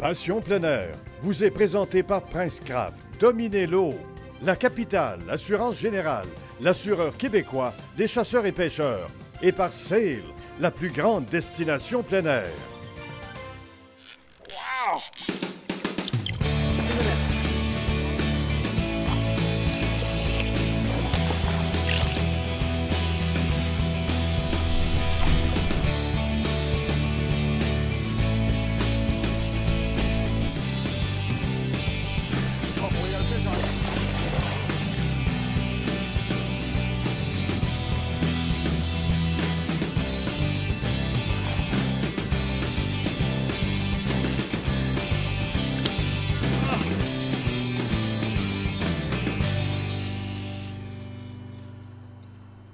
Passion plein air vous est présenté par Prince Craft. Dominez l'eau. La capitale, Assurance Générale, l'assureur québécois des chasseurs et pêcheurs. Et par Sail, la plus grande destination plein air. Wow!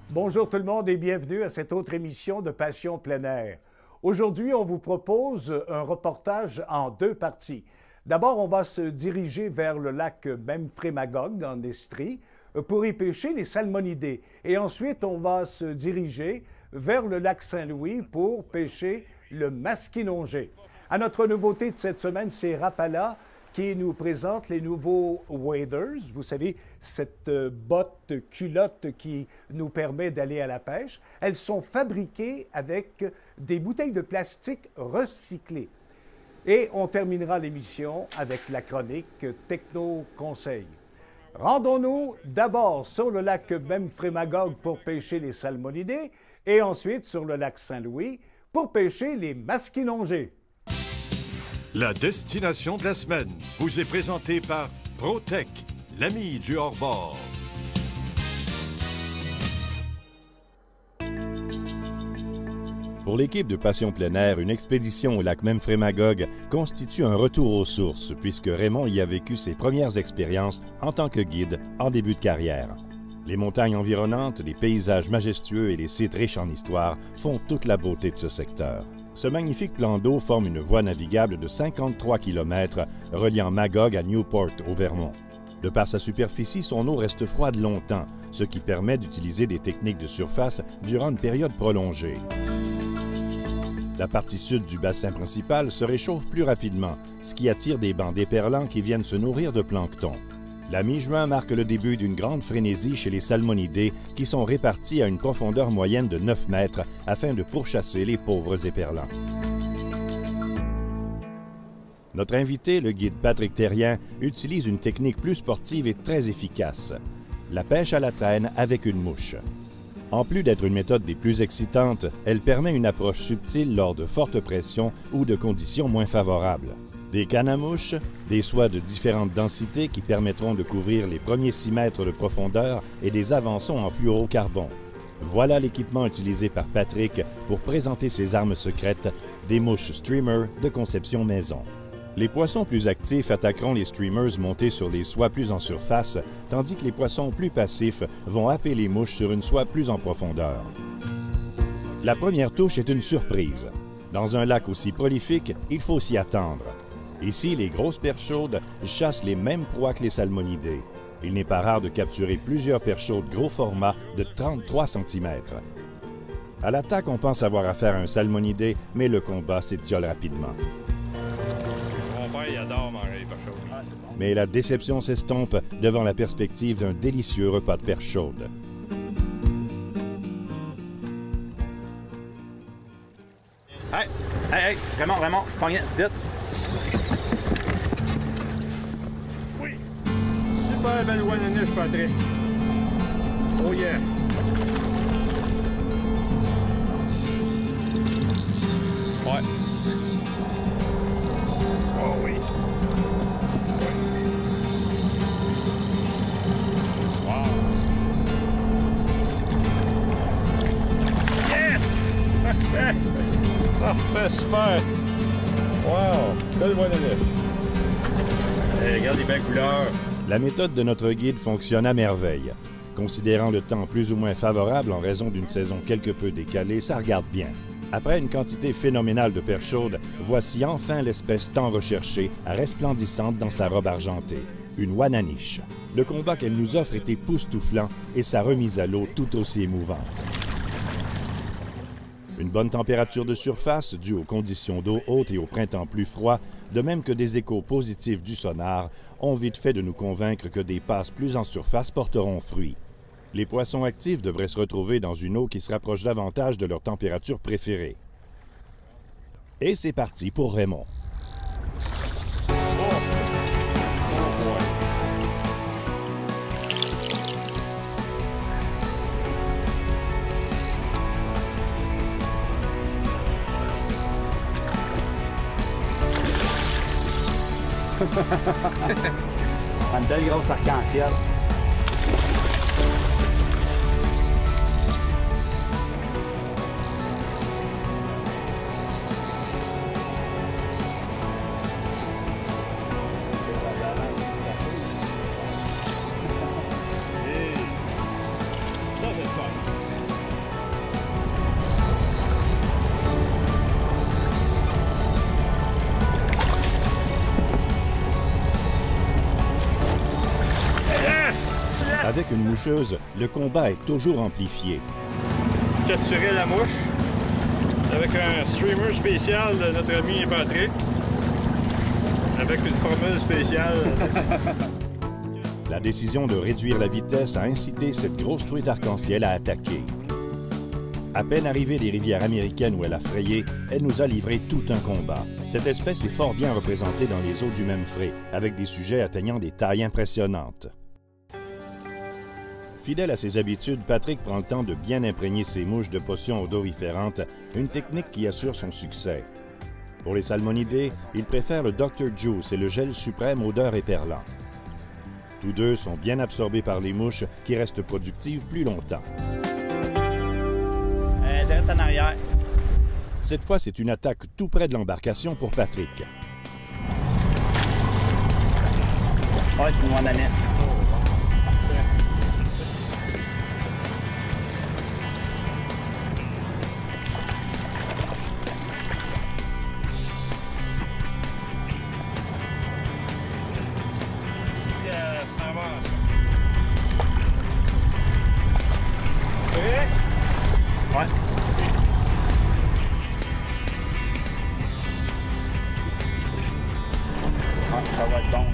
Bonjour tout le monde et bienvenue à cette autre émission de Passion plein air. Aujourd'hui, on vous propose un reportage en deux parties. D'abord, on va se diriger vers le lac Memphremagog en Estrie pour y pêcher les salmonidés. Et ensuite, on va se diriger vers le lac Saint-Louis pour pêcher le masquinongé. À notre nouveauté de cette semaine, c'est Rapala qui nous présente les nouveaux waders. Vous savez, cette botte culotte qui nous permet d'aller à la pêche. Elles sont fabriquées avec des bouteilles de plastique recyclées. Et on terminera l'émission avec la chronique Techno Conseil. Rendons-nous d'abord sur le lac Memphremagog pour pêcher les salmonidés et ensuite sur le lac Saint-Louis pour pêcher les masquinongés. La destination de la semaine vous est présentée par ProTech, l'ami du hors-bord. Pour l'équipe de Passion plein air, une expédition au lac Memphremagog constitue un retour aux sources puisque Raymond y a vécu ses premières expériences en tant que guide en début de carrière. Les montagnes environnantes, les paysages majestueux et les sites riches en histoire font toute la beauté de ce secteur. Ce magnifique plan d'eau forme une voie navigable de 53 km reliant Magog à Newport, au Vermont. De par sa superficie, son eau reste froide longtemps, ce qui permet d'utiliser des techniques de surface durant une période prolongée. La partie sud du bassin principal se réchauffe plus rapidement, ce qui attire des bancs d'éperlans qui viennent se nourrir de plancton. La mi-juin marque le début d'une grande frénésie chez les salmonidés qui sont répartis à une profondeur moyenne de 9 mètres afin de pourchasser les pauvres éperlans. Notre invité, le guide Patrick Terrien, utilise une technique plus sportive et très efficace, la pêche à la traîne avec une mouche. En plus d'être une méthode des plus excitantes, elle permet une approche subtile lors de fortes pressions ou de conditions moins favorables. Des cannes à mouche, des soies de différentes densités qui permettront de couvrir les premiers 6 mètres de profondeur et des avançons en fluorocarbone. Voilà l'équipement utilisé par Patrick pour présenter ses armes secrètes, des mouches streamer de conception maison. Les poissons plus actifs attaqueront les streamers montés sur des soies plus en surface, tandis que les poissons plus passifs vont happer les mouches sur une soie plus en profondeur. La première touche est une surprise. Dans un lac aussi prolifique, il faut s'y attendre. Ici, les grosses perches chaudes chassent les mêmes proies que les salmonidés. Il n'est pas rare de capturer plusieurs perches chaudes gros format de 33 cm. À l'attaque, on pense avoir affaire à un salmonidé, mais le combat s'étiole rapidement. Mon père, il adore manger les perches chaudes. Mais la déception s'estompe devant la perspective d'un délicieux repas de perches chaudes. Hey! Hey! Hey! Vraiment, pognez, vite! Oui! Super belle one-niche, Patrick! Oh yeah! Ouais! Oh oui! Wow! Yes! Parfait, super! Wow! Belle one-niche! Hey, regarde les belles couleurs! La méthode de notre guide fonctionne à merveille. Considérant le temps plus ou moins favorable en raison d'une saison quelque peu décalée, ça regarde bien. Après une quantité phénoménale de perches chaudes, voici enfin l'espèce tant recherchée, resplendissante dans sa robe argentée, une wananiche. Le combat qu'elle nous offre est époustouflant et sa remise à l'eau tout aussi émouvante. Une bonne température de surface, due aux conditions d'eau haute et au printemps plus froid, de même que des échos positifs du sonar, ont vite fait de nous convaincre que des passes plus en surface porteront fruit. Les poissons actifs devraient se retrouver dans une eau qui se rapproche davantage de leur température préférée. Et c'est parti pour Raymond. Une belle grosse arc-en-ciel. Ça, c'est fun. Avec une moucheuse, le combat est toujours amplifié. Capturer la mouche avec un streamer spécial de notre ami Patrick. Avec une formule spéciale. La décision de réduire la vitesse a incité cette grosse truite arc-en-ciel à attaquer. À peine arrivée des rivières américaines où elle a frayé, elle nous a livré tout un combat. Cette espèce est fort bien représentée dans les eaux du Memphrey, avec des sujets atteignant des tailles impressionnantes. Fidèle à ses habitudes, Patrick prend le temps de bien imprégner ses mouches de potions odoriférantes, une technique qui assure son succès. Pour les salmonidés, il préfère le Dr. Juice et le gel suprême odeur éperlant. Tous deux sont bien absorbés par les mouches qui restent productives plus longtemps. Direct en arrière. Cette fois, c'est une attaque tout près de l'embarcation pour Patrick. Ouais, c'est une wananette. Ouais. Ah, ça va être bon.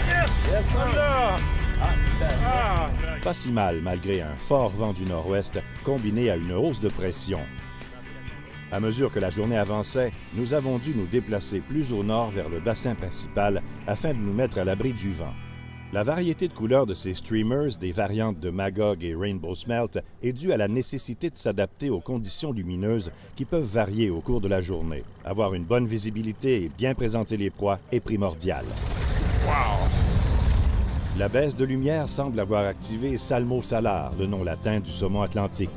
Yes! Yes, sir. Là! Ah, super. Ah! Pas si mal malgré un fort vent du nord-ouest combiné à une hausse de pression. À mesure que la journée avançait, nous avons dû nous déplacer plus au nord vers le bassin principal afin de nous mettre à l'abri du vent. La variété de couleurs de ces streamers, des variantes de Magog et Rainbow Smelt, est due à la nécessité de s'adapter aux conditions lumineuses qui peuvent varier au cours de la journée. Avoir une bonne visibilité et bien présenter les proies est primordial. Wow! La baisse de lumière semble avoir activé Salmo salar, le nom latin du saumon atlantique.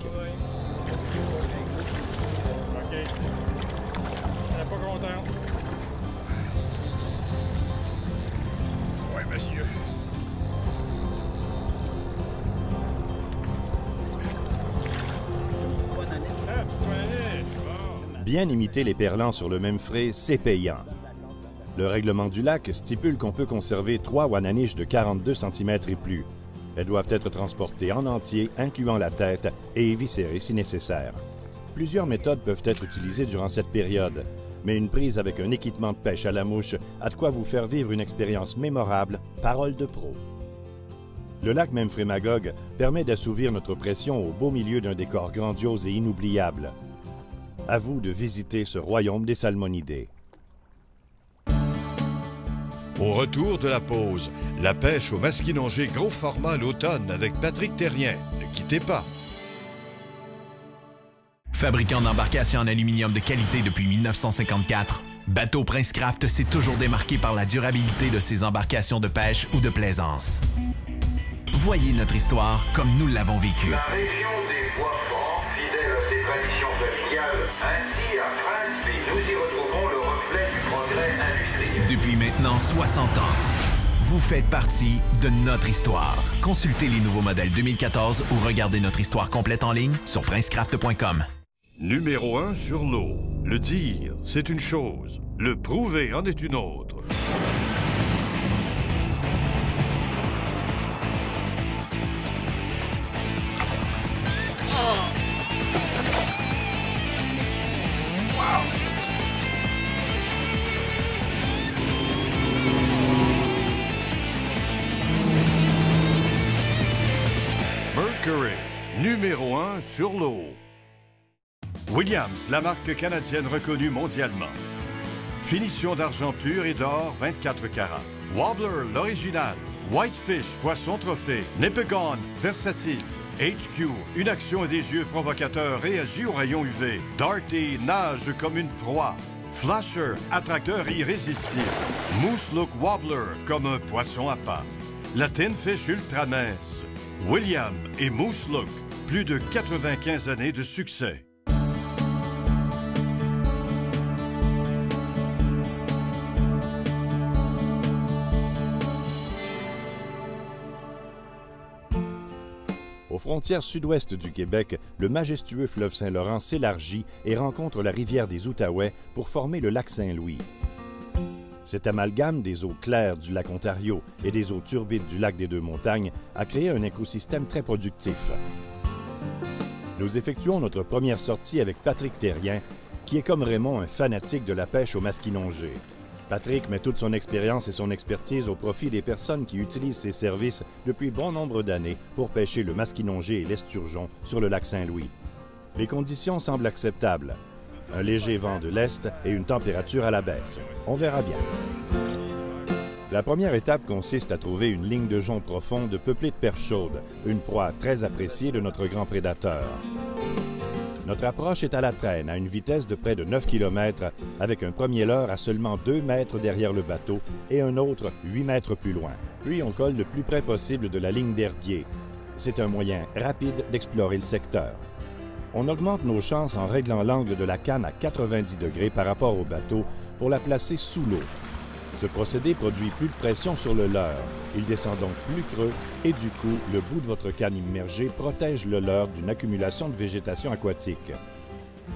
OK. Elle n'est pas contente. Oui, monsieur. Bien imiter les perlants sur le Memphrey, c'est payant. Le règlement du lac stipule qu'on peut conserver 3 wananiches de 42 cm et plus. Elles doivent être transportées en entier, incluant la tête, et éviscérées si nécessaire. Plusieurs méthodes peuvent être utilisées durant cette période, mais une prise avec un équipement de pêche à la mouche a de quoi vous faire vivre une expérience mémorable, parole de pro. Le lac Memphrey Magog permet d'assouvir notre pression au beau milieu d'un décor grandiose et inoubliable. À vous de visiter ce royaume des salmonidés. Au retour de la pause, la pêche au masquinongé gros format à l'automne avec Patrick Terrien. Ne quittez pas. Fabricant d'embarcations en aluminium de qualité depuis 1954, Bateau Prince Craft s'est toujours démarqué par la durabilité de ses embarcations de pêche ou de plaisance. Voyez notre histoire comme nous l'avons vécue. La région des Bois-Francs, fidèle à ses traditions familiales, ainsi à Prince, et nous y retrouvons le reflet du progrès industriel. Depuis maintenant 60 ans, vous faites partie de notre histoire. Consultez les nouveaux modèles 2014 ou regardez notre histoire complète en ligne sur princecraft.com. Numéro 1 sur l'eau. Le dire, c'est une chose. Le prouver en est une autre. numéro 1 sur l'eau. Williams, la marque canadienne reconnue mondialement. Finition d'argent pur et d'or 24 carats. Wobbler, l'original. Whitefish, poisson trophée. Nipigon, versatile. HQ, une action et des yeux provocateurs réagit aux rayons UV. Darty, nage comme une proie. Flasher, attracteur irrésistible. Moose Look Wobbler, comme un poisson à pas. La Tin Fish ultra mince. William et Moose Look, plus de 95 années de succès. Aux frontières sud-ouest du Québec, le majestueux fleuve Saint-Laurent s'élargit et rencontre la rivière des Outaouais pour former le lac Saint-Louis. Cet amalgame des eaux claires du lac Ontario et des eaux turbides du lac des Deux-Montagnes a créé un écosystème très productif. Nous effectuons notre première sortie avec Patrick Thérien, qui est comme Raymond un fanatique de la pêche au masquinongé. Patrick met toute son expérience et son expertise au profit des personnes qui utilisent ses services depuis bon nombre d'années pour pêcher le masquinongé et l'esturgeon sur le lac Saint-Louis. Les conditions semblent acceptables. Un léger vent de l'est et une température à la baisse. On verra bien. La première étape consiste à trouver une ligne de jonc profonde peuplée de perches chaudes, une proie très appréciée de notre grand prédateur. Notre approche est à la traîne, à une vitesse de près de 9 km, avec un premier leurre à seulement 2 mètres derrière le bateau et un autre 8 mètres plus loin. Puis on colle le plus près possible de la ligne d'herbier. C'est un moyen rapide d'explorer le secteur. On augmente nos chances en réglant l'angle de la canne à 90 degrés par rapport au bateau pour la placer sous l'eau. Ce procédé produit plus de pression sur le leurre. Il descend donc plus creux et du coup, le bout de votre canne immergée protège le leurre d'une accumulation de végétation aquatique.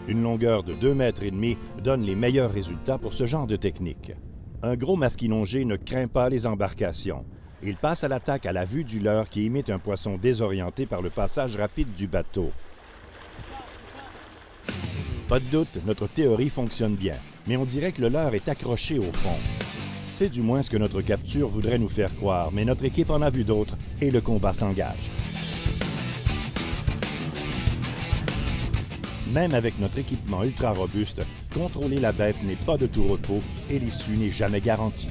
Une longueur de 2,5 mètres donne les meilleurs résultats pour ce genre de technique. Un gros masquinongé ne craint pas les embarcations. Il passe à l'attaque à la vue du leurre qui imite un poisson désorienté par le passage rapide du bateau. Pas de doute, notre théorie fonctionne bien, mais on dirait que le leurre est accroché au fond. C'est du moins ce que notre capture voudrait nous faire croire, mais notre équipe en a vu d'autres et le combat s'engage. Même avec notre équipement ultra robuste, contrôler la bête n'est pas de tout repos et l'issue n'est jamais garantie.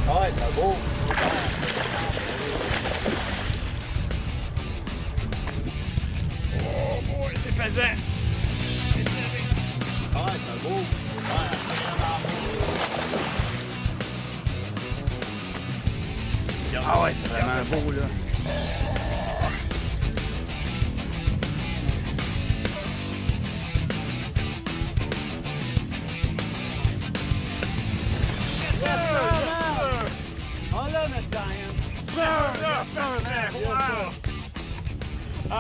Ouais, c'est beau. Oh boy, c'est pesant. Ouais, c'est beau. Ah ouais, c'est vraiment beau là.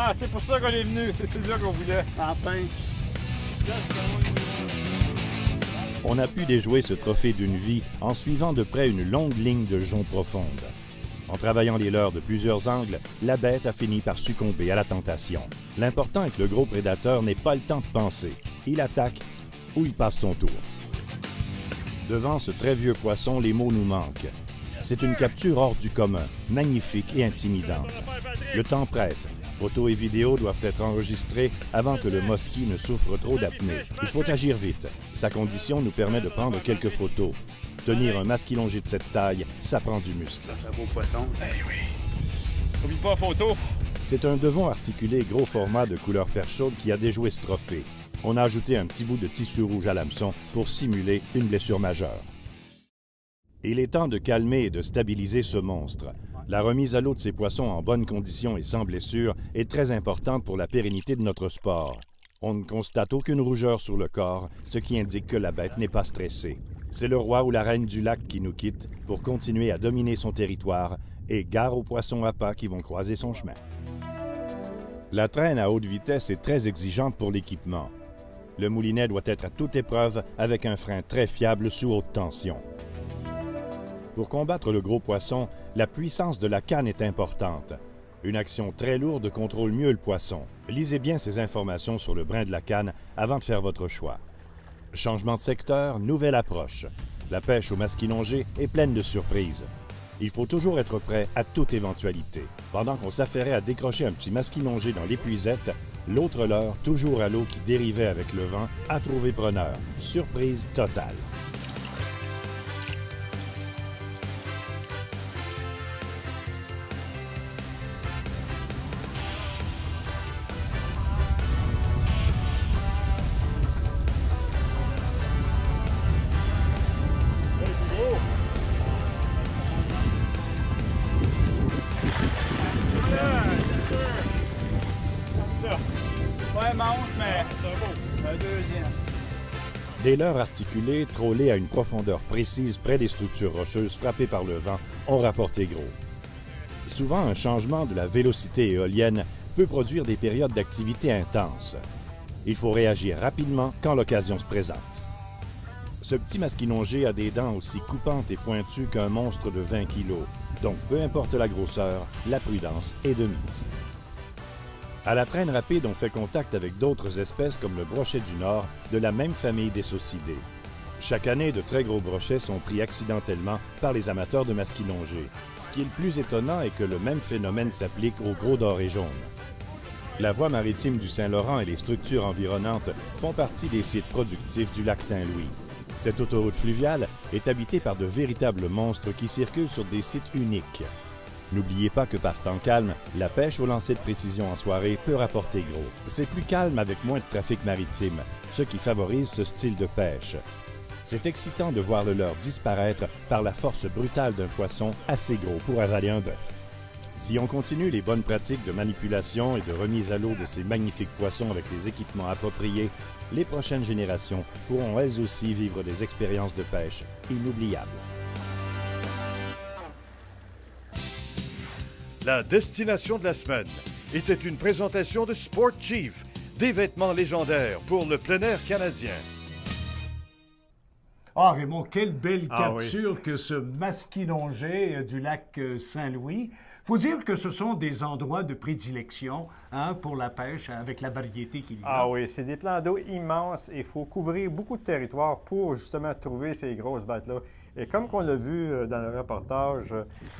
Ah, c'est pour ça qu'on est venu, c'est celui-là qu'on voulait. Enfin. On a pu déjouer ce trophée d'une vie en suivant de près une longue ligne de jonc profonde. En travaillant les leurres de plusieurs angles, la bête a fini par succomber à la tentation. L'important est que le gros prédateur n'ait pas le temps de penser. Il attaque ou il passe son tour. Devant ce très vieux poisson, les mots nous manquent. C'est une capture hors du commun, magnifique et intimidante. Le temps presse. Photos et vidéos doivent être enregistrées avant que le mosquit ne souffre trop d'apnée. Il faut agir vite. Sa condition nous permet de prendre quelques photos. Tenir un masquinongé de cette taille, ça prend du muscle. C'est un beau poisson. Eh oui. Oublie pas la photo. C'est un devon articulé gros format de couleur perche chaude qui a déjoué ce trophée. On a ajouté un petit bout de tissu rouge à l'hameçon pour simuler une blessure majeure. Il est temps de calmer et de stabiliser ce monstre. La remise à l'eau de ces poissons en bonne condition et sans blessure est très importante pour la pérennité de notre sport. On ne constate aucune rougeur sur le corps, ce qui indique que la bête n'est pas stressée. C'est le roi ou la reine du lac qui nous quitte pour continuer à dominer son territoire et gare aux poissons à pas qui vont croiser son chemin. La traîne à haute vitesse est très exigeante pour l'équipement. Le moulinet doit être à toute épreuve avec un frein très fiable sous haute tension. Pour combattre le gros poisson, la puissance de la canne est importante. Une action très lourde contrôle mieux le poisson. Lisez bien ces informations sur le brin de la canne avant de faire votre choix. Changement de secteur, nouvelle approche. La pêche au masquinongé est pleine de surprises. Il faut toujours être prêt à toute éventualité. Pendant qu'on s'affairait à décrocher un petit masquinongé dans l'épuisette, l'autre leurre, toujours à l'eau qui dérivait avec le vent, a trouvé preneur. Surprise totale. Des leurres articulés, trålés à une profondeur précise près des structures rocheuses frappées par le vent, ont rapporté gros. Souvent, un changement de la vélocité éolienne peut produire des périodes d'activité intense. Il faut réagir rapidement quand l'occasion se présente. Ce petit masquinongé a des dents aussi coupantes et pointues qu'un monstre de 20 kg. Donc, peu importe la grosseur, la prudence est de mise. À la traîne rapide, on fait contact avec d'autres espèces comme le brochet du Nord, de la même famille des saucidés. Chaque année, de très gros brochets sont pris accidentellement par les amateurs de masquinongés. Ce qui est le plus étonnant est que le même phénomène s'applique aux gros dorés jaunes. La voie maritime du Saint-Laurent et les structures environnantes font partie des sites productifs du lac Saint-Louis. Cette autoroute fluviale est habitée par de véritables monstres qui circulent sur des sites uniques. N'oubliez pas que par temps calme, la pêche au lancer de précision en soirée peut rapporter gros. C'est plus calme avec moins de trafic maritime, ce qui favorise ce style de pêche. C'est excitant de voir le leurre disparaître par la force brutale d'un poisson assez gros pour avaler un bœuf. Si on continue les bonnes pratiques de manipulation et de remise à l'eau de ces magnifiques poissons avec les équipements appropriés, les prochaines générations pourront elles aussi vivre des expériences de pêche inoubliables. La destination de la semaine était une présentation de Sport Chief, des vêtements légendaires pour le plein air canadien. Ah, Raymond, quelle belle capture oui. que ce masquinongé du lac Saint-Louis. Faut dire que ce sont des endroits de prédilection pour la pêche avec la variété qu'il y a. Ah oui, c'est des plans d'eau immenses et il faut couvrir beaucoup de territoire pour justement trouver ces grosses bêtes-là. Et comme on l'a vu dans le reportage,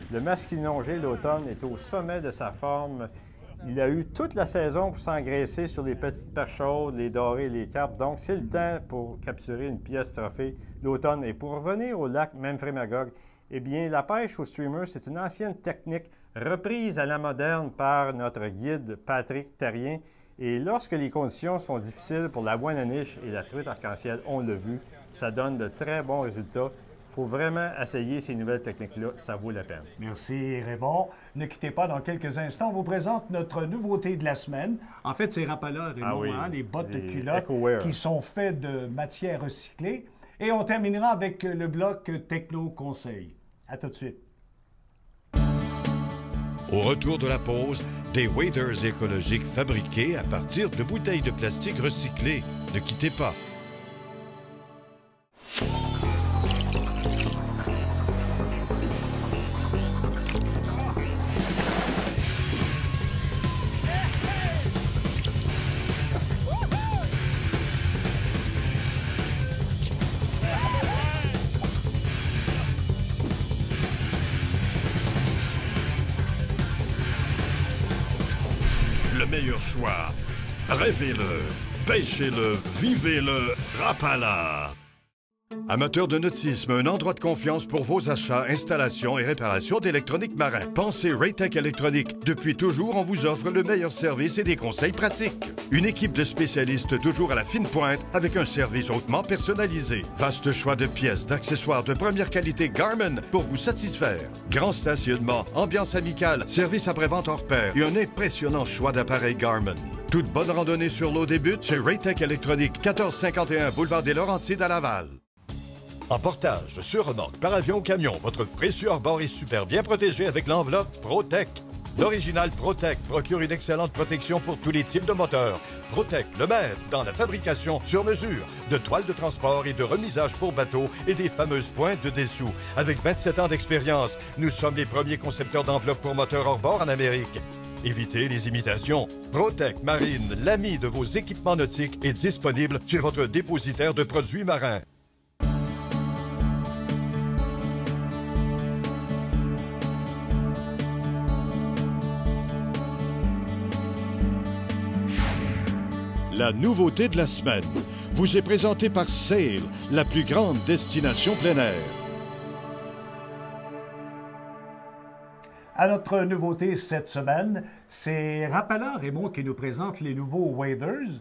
le masquinongé l'automne est au sommet de sa forme. Il a eu toute la saison pour s'engraisser sur les petites perches chaudes, les dorés, les carpes. Donc, c'est le temps pour capturer une pièce trophée l'automne. Et pour revenir au lac Memphremagog, eh bien, la pêche au streamer, c'est une ancienne technique reprise à la moderne par notre guide Patrick Terrien. Et lorsque les conditions sont difficiles pour la moine à niche et la truite arc-en-ciel, on l'a vu, ça donne de très bons résultats. Il faut vraiment essayer ces nouvelles techniques-là, ça vaut la peine. Merci Raymond. Ne quittez pas, dans quelques instants, on vous présente notre nouveauté de la semaine. En fait, c'est Rapala, Raymond, oui, les bottes de culotte EcoWear qui sont faites de matière recyclée. Et on terminera avec le bloc Techno Conseil. À tout de suite. Au retour de la pause, des waders écologiques fabriqués à partir de bouteilles de plastique recyclées. Ne quittez pas. Le meilleur choix. Rêvez-le, pêchez-le, vivez-le, Rapala. Amateurs de nautisme, un endroit de confiance pour vos achats, installations et réparations d'électronique marin. Pensez Raytech Électronique. Depuis toujours, on vous offre le meilleur service et des conseils pratiques. Une équipe de spécialistes toujours à la fine pointe avec un service hautement personnalisé. Vaste choix de pièces, d'accessoires de première qualité Garmin pour vous satisfaire. Grand stationnement, ambiance amicale, service après-vente hors pair et un impressionnant choix d'appareils Garmin. Toute bonne randonnée sur l'eau débute chez Raytech Électronique, 1451 boulevard des Laurentides à Laval. En portage, sur remorque, par avion ou camion, votre précieux hors-bord est super bien protégé avec l'enveloppe ProTech. L'original ProTech procure une excellente protection pour tous les types de moteurs. ProTech, le maître dans la fabrication sur mesure de toiles de transport et de remisage pour bateaux et des fameuses pointes de dessous. Avec 27 ans d'expérience, nous sommes les premiers concepteurs d'enveloppes pour moteurs hors-bord en Amérique. Évitez les imitations. Protec Marine, l'ami de vos équipements nautiques, est disponible chez votre dépositaire de produits marins. La nouveauté de la semaine vous est présentée par Sail, la plus grande destination plein air. À notre nouveauté cette semaine, c'est Rapala Raymond qui nous présente les nouveaux waders,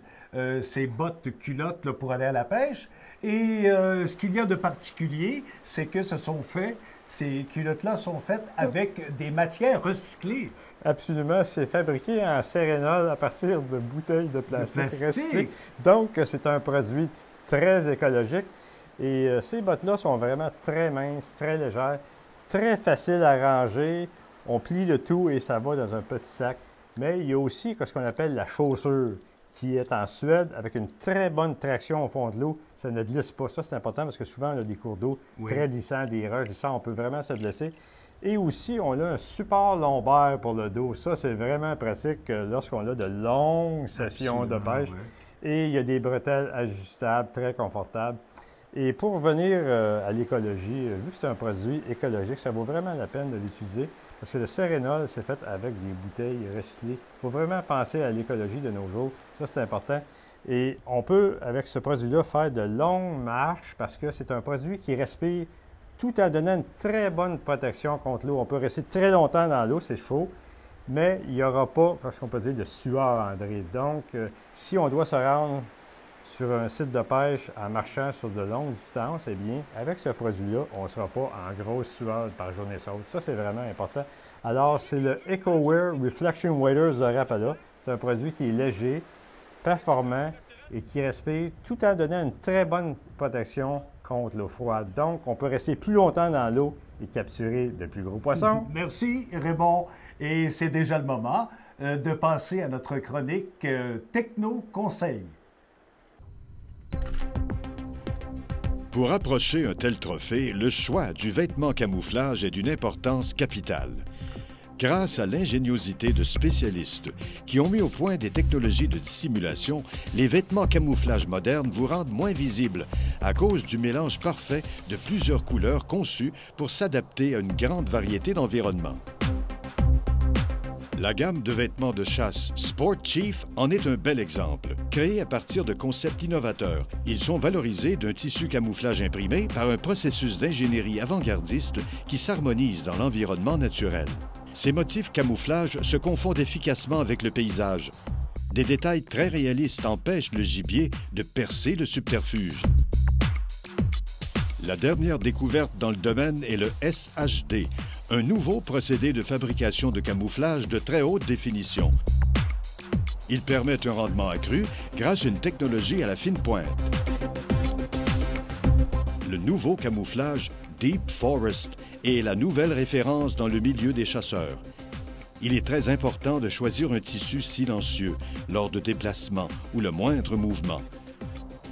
ces bottes culottes là, pour aller à la pêche. Et ce qu'il y a de particulier, c'est que ces culottes-là sont faites avec des matières recyclées. Absolument, c'est fabriqué en cérénol à partir de bouteilles de plastique recyclées. Donc, c'est un produit très écologique. Et ces bottes-là sont vraiment très minces, très légères, très faciles à ranger. On plie le tout et ça va dans un petit sac. Mais il y a aussi ce qu'on appelle la chaussure, qui est en Suède avec une très bonne traction au fond de l'eau. Ça ne glisse pas. Ça, c'est important parce que souvent, on a des cours d'eau très glissants, des roches glissants. On peut vraiment se blesser. Et aussi, on a un support lombaire pour le dos. Ça, c'est vraiment pratique lorsqu'on a de longues sessions de pêche. Ouais. Et il y a des bretelles ajustables, très confortables. Et pour revenir à l'écologie, vu que c'est un produit écologique, ça vaut vraiment la peine de l'utiliser. Parce que le cérénol, c'est fait avec des bouteilles recyclées. Il faut vraiment penser à l'écologie de nos jours. Ça, c'est important. Et on peut, avec ce produit-là, faire de longues marches parce que c'est un produit qui respire tout en donnant une très bonne protection contre l'eau. On peut rester très longtemps dans l'eau, c'est chaud, mais il n'y aura pas, ce qu'on peut dire, de sueur, André. Donc, si on doit se rendre sur un site de pêche en marchant sur de longues distances, eh bien, avec ce produit-là, on ne sera pas en grosse sueur par journée chaude. Ça, c'est vraiment important. Alors, c'est le EcoWear Reflection Waders de Rapala. C'est un produit qui est léger, performant et qui respire tout en donnant une très bonne protection contre l'eau froide. Donc, on peut rester plus longtemps dans l'eau et capturer de plus gros poissons. Merci, Raymond. Et c'est déjà le moment de passer à notre chronique Techno Conseil. Pour approcher un tel trophée, le choix du vêtement camouflage est d'une importance capitale. Grâce à l'ingéniosité de spécialistes qui ont mis au point des technologies de dissimulation, les vêtements camouflage modernes vous rendent moins visibles à cause du mélange parfait de plusieurs couleurs conçues pour s'adapter à une grande variété d'environnements. La gamme de vêtements de chasse Sport Chief en est un bel exemple. Créés à partir de concepts innovateurs, ils sont valorisés d'un tissu camouflage imprimé par un processus d'ingénierie avant-gardiste qui s'harmonise dans l'environnement naturel. Ces motifs camouflage se confondent efficacement avec le paysage. Des détails très réalistes empêchent le gibier de percer le subterfuge. La dernière découverte dans le domaine est le SHD, un nouveau procédé de fabrication de camouflage de très haute définition. Il permet un rendement accru grâce à une technologie à la fine pointe. Le nouveau camouflage Deep Forest est la nouvelle référence dans le milieu des chasseurs. Il est très important de choisir un tissu silencieux lors de déplacements ou le moindre mouvement.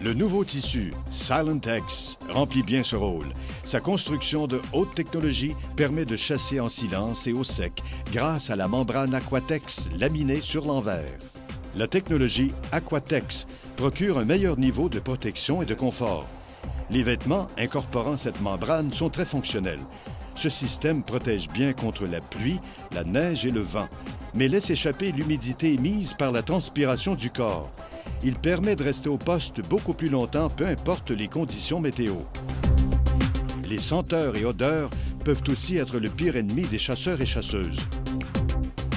Le nouveau tissu Silent X remplit bien ce rôle. Sa construction de haute technologie permet de chasser en silence et au sec grâce à la membrane Aquatex laminée sur l'envers. La technologie Aquatex procure un meilleur niveau de protection et de confort. Les vêtements incorporant cette membrane sont très fonctionnels. Ce système protège bien contre la pluie, la neige et le vent, mais laisse échapper l'humidité émise par la transpiration du corps. Il permet de rester au poste beaucoup plus longtemps, peu importe les conditions météo. Les senteurs et odeurs peuvent aussi être le pire ennemi des chasseurs et chasseuses.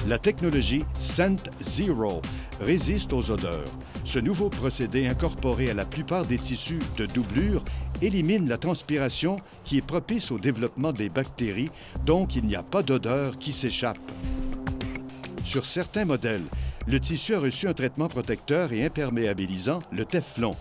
La technologie Scent Zero résiste aux odeurs. Ce nouveau procédé incorporé à la plupart des tissus de doublure élimine la transpiration qui est propice au développement des bactéries, donc il n'y a pas d'odeur qui s'échappe. Sur certains modèles, le tissu a reçu un traitement protecteur et imperméabilisant, le Teflon.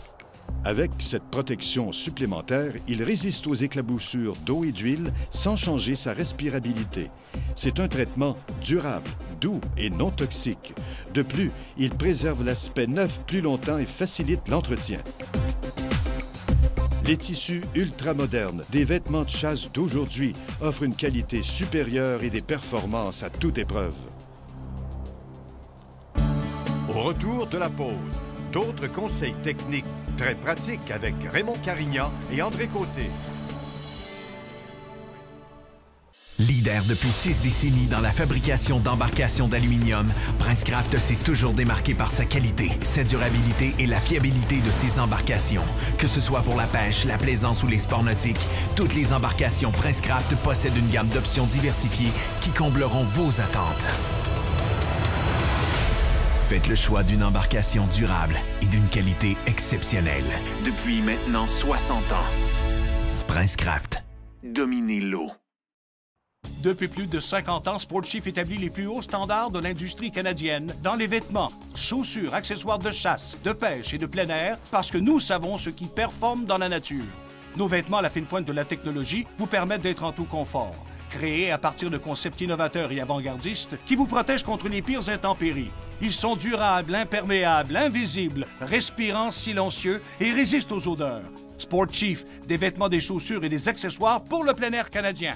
Avec cette protection supplémentaire, il résiste aux éclaboussures d'eau et d'huile sans changer sa respirabilité. C'est un traitement durable, doux et non toxique. De plus, il préserve l'aspect neuf plus longtemps et facilite l'entretien. Les tissus ultramodernes des vêtements de chasse d'aujourd'hui offrent une qualité supérieure et des performances à toute épreuve. Au retour de la pause, d'autres conseils techniques très pratiques avec Raymond Carignan et André Côté. Leader depuis 6 décennies dans la fabrication d'embarcations d'aluminium, Princecraft s'est toujours démarqué par sa qualité, sa durabilité et la fiabilité de ses embarcations. Que ce soit pour la pêche, la plaisance ou les sports nautiques, toutes les embarcations Princecraft possèdent une gamme d'options diversifiées qui combleront vos attentes. Faites le choix d'une embarcation durable et d'une qualité exceptionnelle. Depuis maintenant 60 ans, Princecraft, dominez l'eau. Depuis plus de 50 ans, Sportchief établit les plus hauts standards de l'industrie canadienne dans les vêtements, chaussures, accessoires de chasse, de pêche et de plein air parce que nous savons ce qui performe dans la nature. Nos vêtements à la fine pointe de la technologie vous permettent d'être en tout confort. Créés à partir de concepts innovateurs et avant-gardistes qui vous protègent contre les pires intempéries. Ils sont durables, imperméables, invisibles, respirants, silencieux et résistent aux odeurs. Sportchief, des vêtements, des chaussures et des accessoires pour le plein air canadien.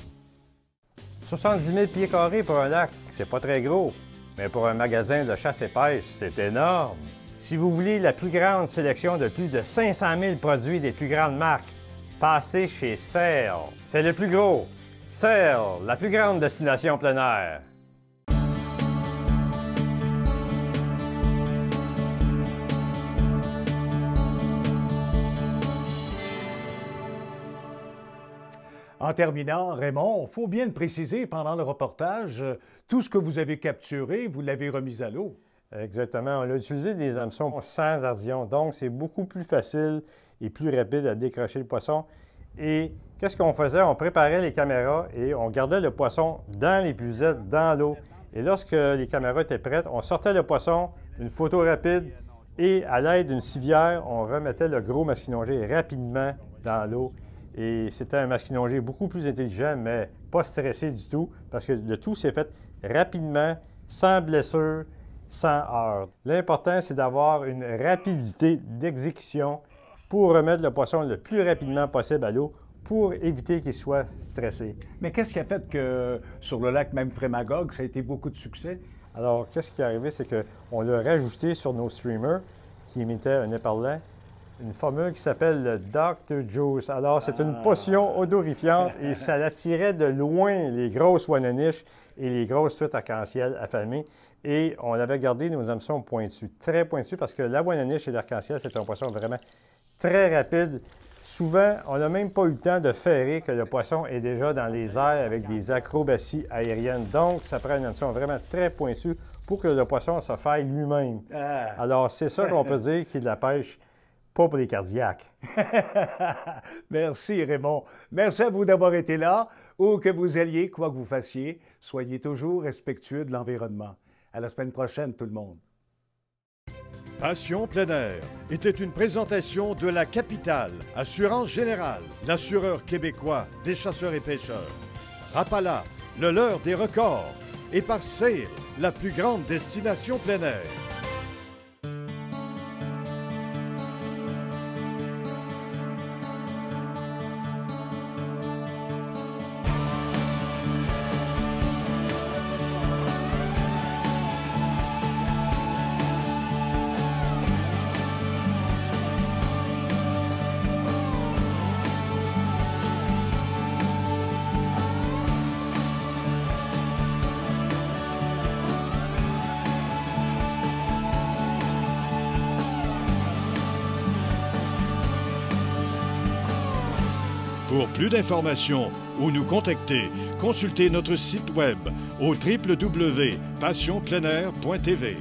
70 000 pieds carrés pour un lac, c'est pas très gros. Mais pour un magasin de chasse et pêche, c'est énorme. Si vous voulez la plus grande sélection de plus de 500 000 produits des plus grandes marques, passez chez Sail. C'est le plus gros. Sail, la plus grande destination plein air. En terminant, Raymond, il faut bien le préciser, pendant le reportage, tout ce que vous avez capturé, vous l'avez remis à l'eau. Exactement. On a utilisé des hameçons sans ardillon, donc c'est beaucoup plus facile et plus rapide à décrocher le poisson. Et qu'est-ce qu'on faisait? On préparait les caméras et on gardait le poisson dans l'épuisette, dans l'eau. Et lorsque les caméras étaient prêtes, on sortait le poisson, une photo rapide, et à l'aide d'une civière, on remettait le gros masquinongé rapidement dans l'eau. Et c'était un masquinongé beaucoup plus intelligent, mais pas stressé du tout, parce que le tout s'est fait rapidement, sans blessure, sans heurts. L'important, c'est d'avoir une rapidité d'exécution pour remettre le poisson le plus rapidement possible à l'eau pour éviter qu'il soit stressé. Mais qu'est-ce qui a fait que sur le lac même Frémagogue, ça a été beaucoup de succès? Alors, qu'est-ce qui est arrivé, c'est qu'on l'a rajouté sur nos streamers qui imitaient un éperlan, une formule qui s'appelle le Dr. Juice. Alors, c'est une potion odorifiante et ça attirait de loin les grosses wananiches et les grosses truites arc-en-ciel affamées. Et on avait gardé nos hameçons pointus, très pointus, parce que la wananiche et l'arc-en-ciel, c'est un poisson vraiment très rapide. Souvent, on n'a même pas eu le temps de ferrer que le poisson est déjà dans les airs avec des acrobaties aériennes. Donc, ça prend une hameçon vraiment très pointue pour que le poisson se faille lui-même. Alors, c'est ça qu'on peut dire qu'il est de la pêche, pas pour les cardiaques. Merci, Raymond. Merci à vous d'avoir été là. Où que vous alliez, quoi que vous fassiez, soyez toujours respectueux de l'environnement. À la semaine prochaine, tout le monde. Passion plein air était une présentation de la capitale, Assurance Générale, l'assureur québécois des chasseurs et pêcheurs. Rapala, le leurre des records, et par Sail, la plus grande destination plein air. Pour plus d'informations ou nous contacter, consultez notre site web au www.passionpleinair.tv.